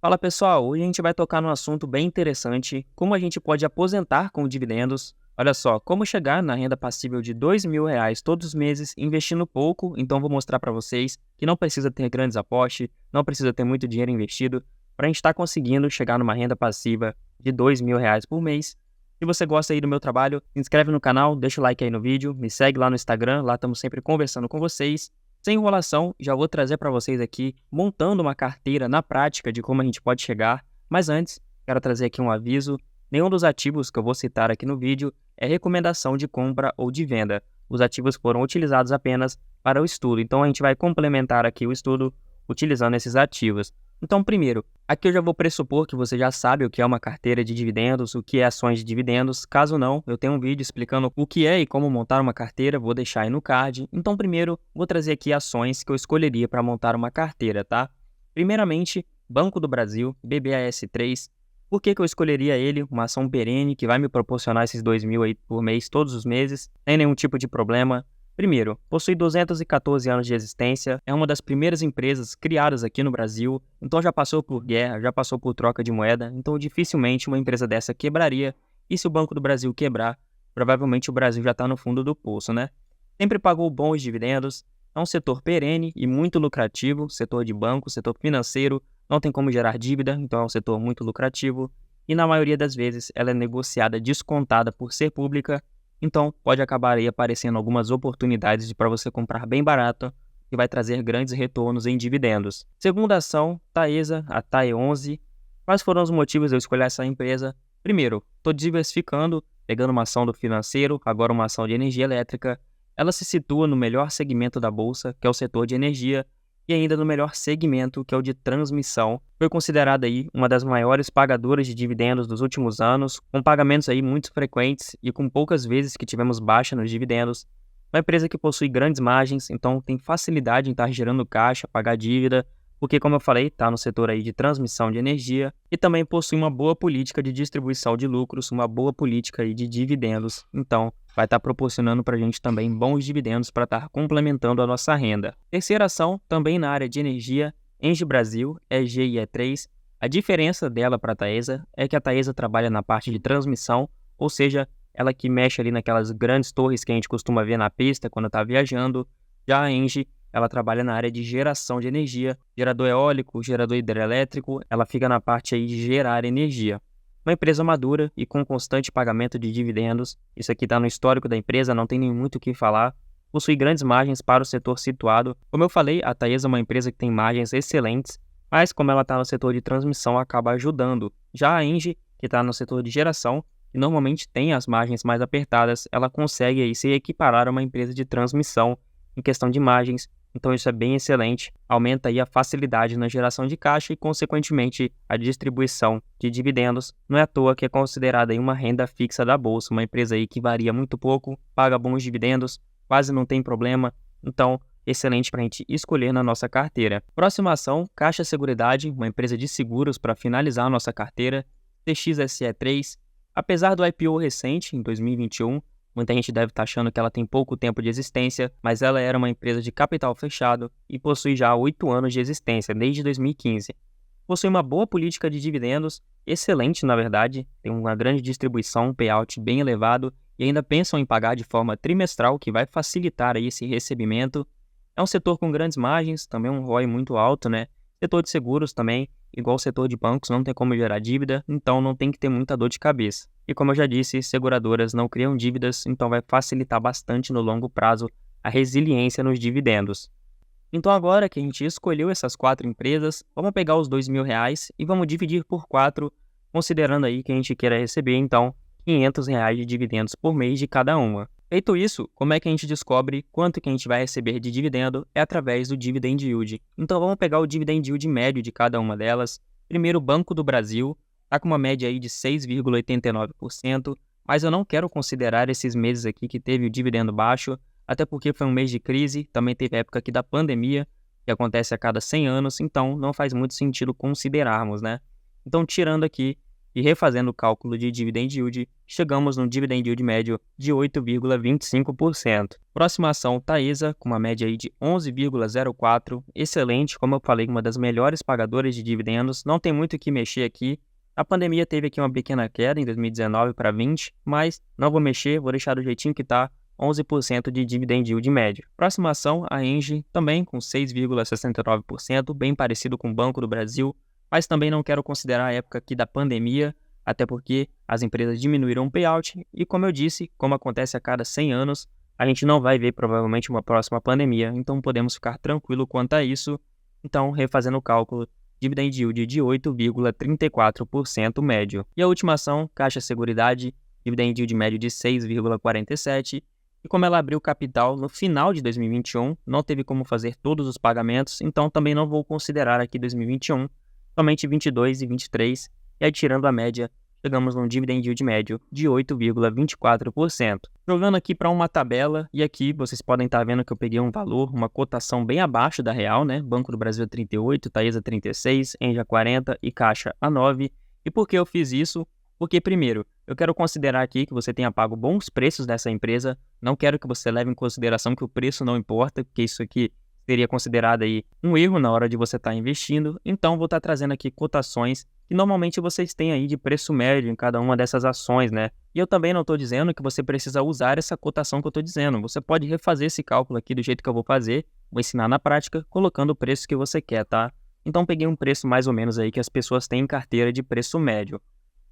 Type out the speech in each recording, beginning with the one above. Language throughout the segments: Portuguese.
Fala pessoal, hoje a gente vai tocar num assunto bem interessante, como a gente pode aposentar com dividendos. Olha só, como chegar na renda passível de R$ 2.000 todos os meses investindo pouco, então vou mostrar para vocês que não precisa ter grandes apostes, não precisa ter muito dinheiro investido, para a gente estar conseguindo chegar numa renda passiva de R$ 2.000 por mês. Se você gosta aí do meu trabalho, se inscreve no canal, deixa o like aí no vídeo, me segue lá no Instagram, lá estamos sempre conversando com vocês. Sem enrolação, já vou trazer para vocês aqui, montando uma carteira na prática de como a gente pode chegar. Mas antes, quero trazer aqui um aviso. Nenhum dos ativos que eu vou citar aqui no vídeo é recomendação de compra ou de venda. Os ativos foram utilizados apenas para o estudo, então a gente vai complementar aqui o estudo utilizando esses ativos. Então, primeiro, aqui eu já vou pressupor que você já sabe o que é uma carteira de dividendos, o que é ações de dividendos. Caso não, eu tenho um vídeo explicando o que é e como montar uma carteira, vou deixar aí no card. Então, primeiro, vou trazer aqui ações que eu escolheria para montar uma carteira, tá? Primeiramente, Banco do Brasil, BBAS3. Por que eu escolheria ele? Uma ação perene que vai me proporcionar esses 2.000 aí por mês, todos os meses, sem nenhum tipo de problema. Primeiro, possui 214 anos de existência, é uma das primeiras empresas criadas aqui no Brasil, então já passou por guerra, já passou por troca de moeda, então dificilmente uma empresa dessa quebraria, e se o Banco do Brasil quebrar, provavelmente o Brasil já está no fundo do poço, né? Sempre pagou bons dividendos, é um setor perene e muito lucrativo, setor de banco, setor financeiro, não tem como gerar dívida, então é um setor muito lucrativo, e na maioria das vezes ela é negociada descontada por ser pública. Então, pode acabar aí aparecendo algumas oportunidades para você comprar bem barato e vai trazer grandes retornos em dividendos. Segunda ação, Taesa, a TAE11. Quais foram os motivos de eu escolher essa empresa? Primeiro, estou diversificando, pegando uma ação do financeiro, agora uma ação de energia elétrica. Ela se situa no melhor segmento da bolsa, que é o setor de energia, e ainda no melhor segmento, que é o de transmissão. Foi considerada aí uma das maiores pagadoras de dividendos dos últimos anos, com pagamentos aí muito frequentes e com poucas vezes que tivemos baixa nos dividendos. Uma empresa que possui grandes margens, então tem facilidade em estar gerando caixa, pagar dívida, porque como eu falei, está no setor aí de transmissão de energia e também possui uma boa política de distribuição de lucros, uma boa política aí de dividendos. Então, vai estar proporcionando para a gente também bons dividendos para estar complementando a nossa renda. Terceira ação, também na área de energia, Engie Brasil, EGIE3. A diferença dela para a Taesa é que a Taesa trabalha na parte de transmissão, ou seja, ela que mexe ali naquelas grandes torres que a gente costuma ver na pista quando está viajando. Já a Engie, ela trabalha na área de geração de energia, gerador eólico, gerador hidrelétrico, ela fica na parte aí de gerar energia. Uma empresa madura e com constante pagamento de dividendos, isso aqui está no histórico da empresa, não tem nem muito o que falar, possui grandes margens para o setor situado. Como eu falei, a Taesa é uma empresa que tem margens excelentes, mas como ela está no setor de transmissão, acaba ajudando. Já a Engie, que está no setor de geração, que normalmente tem as margens mais apertadas, ela consegue aí se equiparar a uma empresa de transmissão em questão de margens. Então isso é bem excelente, aumenta aí a facilidade na geração de caixa e, consequentemente, a distribuição de dividendos. Não é à toa que é considerada aí uma renda fixa da bolsa, uma empresa aí que varia muito pouco, paga bons dividendos, quase não tem problema, então excelente para a gente escolher na nossa carteira. Próxima ação, Caixa Seguridade, uma empresa de seguros para finalizar a nossa carteira, TXSE3. Apesar do IPO recente, em 2021, muita gente deve estar achando que ela tem pouco tempo de existência, mas ela era uma empresa de capital fechado e possui já 8 anos de existência, desde 2015. Possui uma boa política de dividendos, excelente na verdade, tem uma grande distribuição, um payout bem elevado e ainda pensam em pagar de forma trimestral, que vai facilitar aí esse recebimento. É um setor com grandes margens, também um ROI muito alto, né? Setor de seguros também, igual o setor de bancos, não tem como gerar dívida, então não tem que ter muita dor de cabeça. E como eu já disse, seguradoras não criam dívidas, então vai facilitar bastante no longo prazo a resiliência nos dividendos. Então agora que a gente escolheu essas 4 empresas, vamos pegar os R$ 2.000 e vamos dividir por 4, considerando aí que a gente queira receber então R$ 500 de dividendos por mês de cada uma. Feito isso, como é que a gente descobre quanto que a gente vai receber de dividendo? É através do Dividend Yield. Então vamos pegar o Dividend Yield médio de cada uma delas. Primeiro, o Banco do Brasil, está com uma média aí de 6,89%, mas eu não quero considerar esses meses aqui que teve o dividendo baixo, até porque foi um mês de crise, também teve a época aqui da pandemia, que acontece a cada 100 anos, então não faz muito sentido considerarmos, né? Então, tirando aqui e refazendo o cálculo de dividend yield, chegamos num dividend yield médio de 8,25%. Próxima ação, Taesa, com uma média aí de 11,04%, excelente, como eu falei, uma das melhores pagadoras de dividendos, não tem muito o que mexer aqui. A pandemia teve aqui uma pequena queda em 2019 para 20, mas não vou mexer, vou deixar do jeitinho que está, 11% de dividend yield médio. Próxima ação, a Engie, também com 6,69%, bem parecido com o Banco do Brasil, mas também não quero considerar a época aqui da pandemia, até porque as empresas diminuíram o payout e, como eu disse, como acontece a cada 100 anos, a gente não vai ver provavelmente uma próxima pandemia, então podemos ficar tranquilo quanto a isso. Então, refazendo o cálculo, dividend yield de 8,34% médio. E a última ação, Caixa Seguridade, dividend yield médio de 6,47%. E como ela abriu capital no final de 2021, não teve como fazer todos os pagamentos, então também não vou considerar aqui 2021, somente 22 e 23, e aí tirando a média, chegamos num dividend yield médio de 8,24%. Jogando aqui para uma tabela, e aqui vocês podem estar vendo que eu peguei um valor, uma cotação bem abaixo da real, né? Banco do Brasil a 38, Taesa 36, Engie a 40 e Caixa a 9. E por que eu fiz isso? Porque, primeiro, eu quero considerar aqui que você tenha pago bons preços dessa empresa, não quero que você leve em consideração que o preço não importa, porque isso aqui seria considerado aí um erro na hora de você estar investindo, então vou estar trazendo aqui cotações que normalmente vocês têm aí de preço médio em cada uma dessas ações, né? E eu também não estou dizendo que você precisa usar essa cotação que eu estou dizendo, você pode refazer esse cálculo aqui do jeito que eu vou fazer, vou ensinar na prática, colocando o preço que você quer, tá? Então peguei um preço mais ou menos aí que as pessoas têm em carteira de preço médio.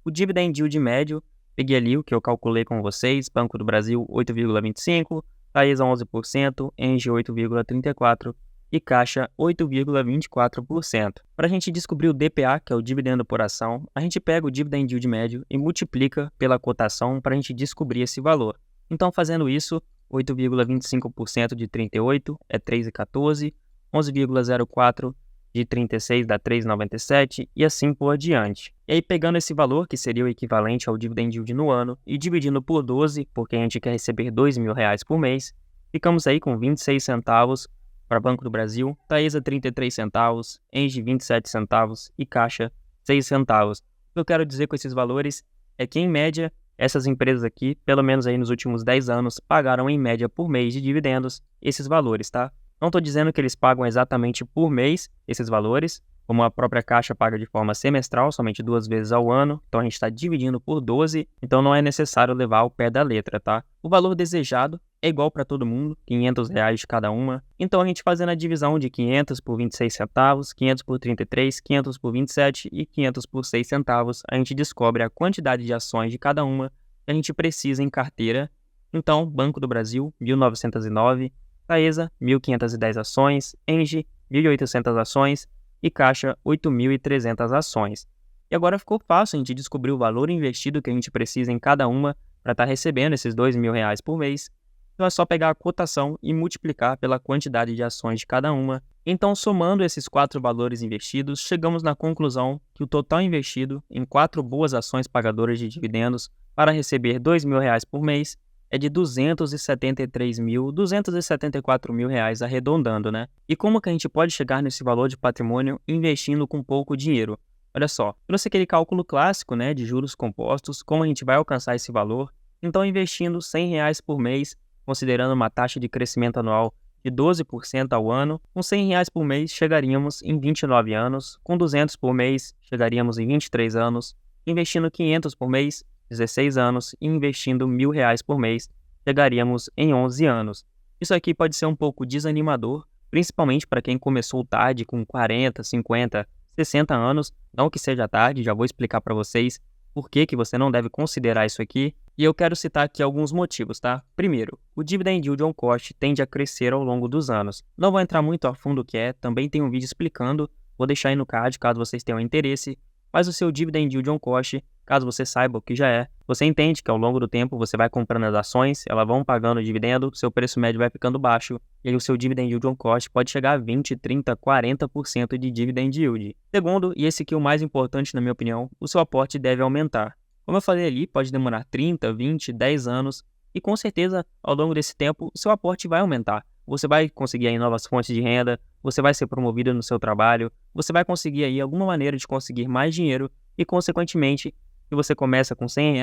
O dividend yield médio, peguei ali o que eu calculei com vocês, Banco do Brasil 8,25%, Taesa 11%, Engie 8,34% e Caixa 8,24%. Para a gente descobrir o DPA, que é o dividendo por ação, a gente pega o dividend yield médio e multiplica pela cotação para a gente descobrir esse valor. Então, fazendo isso, 8,25% de 38 é 3,14, 11,04% de 36 dá 3,97 e assim por diante. E aí pegando esse valor, que seria o equivalente ao dividend yield no ano, e dividindo por 12, porque a gente quer receber R$2.000 por mês, ficamos aí com 26 centavos para Banco do Brasil, Taesa 33 centavos, Engie 27 centavos e Caixa 6 centavos. O que eu quero dizer com esses valores é que, em média, essas empresas aqui, pelo menos aí nos últimos 10 anos, pagaram em média por mês de dividendos esses valores, tá? Não estou dizendo que eles pagam exatamente por mês esses valores, como a própria Caixa paga de forma semestral, somente 2 vezes ao ano, então a gente está dividindo por 12, então não é necessário levar ao pé da letra, tá? O valor desejado é igual para todo mundo, R$500 de cada uma, então a gente fazendo a divisão de 500 por 26 centavos, 500 por 33, 500 por 27 e 500 por 6 centavos, a gente descobre a quantidade de ações de cada uma que a gente precisa em carteira. Então, Banco do Brasil, 1.909, Taesa, 1.510 ações, Engie, 1.800 ações e Caixa, 8.300 ações. E agora ficou fácil a gente descobrir o valor investido que a gente precisa em cada uma para estar recebendo esses R$2.000 por mês. Então é só pegar a cotação e multiplicar pela quantidade de ações de cada uma. Então, somando esses 4 valores investidos, chegamos na conclusão que o total investido em 4 boas ações pagadoras de dividendos para receber R$2.000 por mês é de R$274.000 arredondando, né? E como que a gente pode chegar nesse valor de patrimônio investindo com pouco dinheiro? Olha só, trouxe aquele cálculo clássico, né, de juros compostos, como a gente vai alcançar esse valor. Então, investindo R$100 por mês, considerando uma taxa de crescimento anual de 12% ao ano, com R$100 por mês chegaríamos em 29 anos, com 200 por mês chegaríamos em 23 anos, investindo 500 por mês, 16 anos, e investindo R$1.000 por mês, chegaríamos em 11 anos. Isso aqui pode ser um pouco desanimador, principalmente para quem começou tarde, com 40, 50, 60 anos, não que seja tarde, já vou explicar para vocês por que você não deve considerar isso aqui, e eu quero citar aqui alguns motivos, tá? Primeiro, o dividend yield on cost tende a crescer ao longo dos anos. Não vou entrar muito a fundo o que é, também tem um vídeo explicando, vou deixar aí no card caso vocês tenham interesse, mas o seu dividend yield on cost, caso você saiba o que já é, você entende que ao longo do tempo você vai comprando as ações, elas vão pagando dividendo, seu preço médio vai ficando baixo, e aí o seu dividend yield on cost pode chegar a 20, 30, 40% de dividend yield. Segundo, e esse aqui é o mais importante na minha opinião, o seu aporte deve aumentar. Como eu falei ali, pode demorar 30, 20, 10 anos, e com certeza, ao longo desse tempo, o seu aporte vai aumentar. Você vai conseguir aí novas fontes de renda, você vai ser promovido no seu trabalho, você vai conseguir aí alguma maneira de conseguir mais dinheiro e, consequentemente, Se você começa com R$ 100,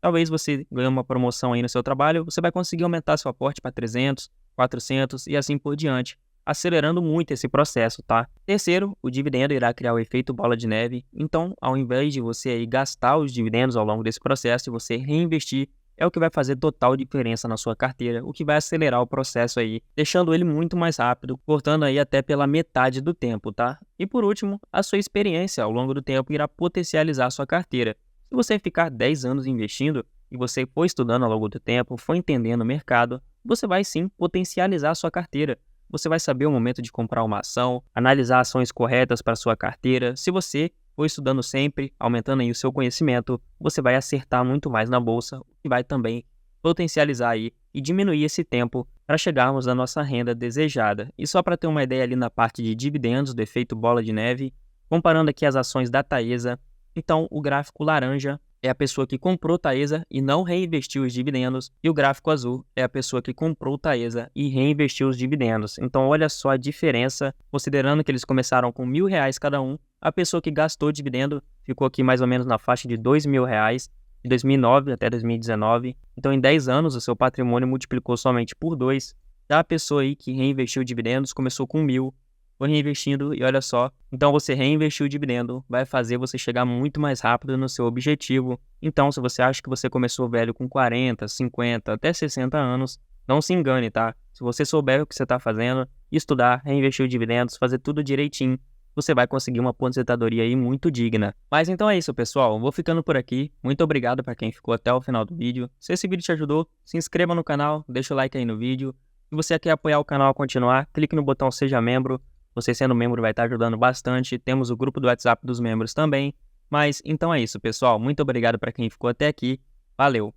talvez você ganhe uma promoção aí no seu trabalho, você vai conseguir aumentar seu aporte para 300, 400 e assim por diante, acelerando muito esse processo, tá? Terceiro, o dividendo irá criar o efeito bola de neve, então ao invés de você aí gastar os dividendos ao longo desse processo e você reinvestir, é o que vai fazer total diferença na sua carteira, o que vai acelerar o processo aí, deixando ele muito mais rápido, cortando aí até pela metade do tempo, tá? E por último, a sua experiência ao longo do tempo irá potencializar a sua carteira. Se você ficar 10 anos investindo e você for estudando ao longo do tempo, for entendendo o mercado, você vai sim potencializar a sua carteira. Você vai saber o momento de comprar uma ação, analisar ações corretas para a sua carteira. Se você for estudando sempre, aumentando aí o seu conhecimento, você vai acertar muito mais na bolsa e vai também potencializar aí e diminuir esse tempo para chegarmos na nossa renda desejada. E só para ter uma ideia ali na parte de dividendos do efeito bola de neve, comparando aqui as ações da Taesa, então o gráfico laranja é a pessoa que comprou Taesa e não reinvestiu os dividendos, e o gráfico azul é a pessoa que comprou Taesa e reinvestiu os dividendos. Então olha só a diferença, considerando que eles começaram com R$ 1.000 cada um, a pessoa que gastou dividendo ficou aqui mais ou menos na faixa de R$ 2.000, de 2009 até 2019. Então em 10 anos o seu patrimônio multiplicou somente por 2. Já a pessoa aí que reinvestiu dividendos começou com 1.000, foi reinvestindo e olha só, então você reinvestir o dividendo vai fazer você chegar muito mais rápido no seu objetivo. Então se você acha que você começou velho com 40, 50, até 60 anos, não se engane, tá? Se você souber o que você está fazendo, estudar, reinvestir os dividendos, fazer tudo direitinho, você vai conseguir uma aposentadoria aí muito digna. Mas então é isso, pessoal. Vou ficando por aqui. Muito obrigado para quem ficou até o final do vídeo. Se esse vídeo te ajudou, se inscreva no canal, deixa o like aí no vídeo. Se você quer apoiar o canal a continuar, clique no botão Seja Membro. Você sendo membro vai estar ajudando bastante. Temos o grupo do WhatsApp dos membros também. Mas então é isso, pessoal. Muito obrigado para quem ficou até aqui. Valeu!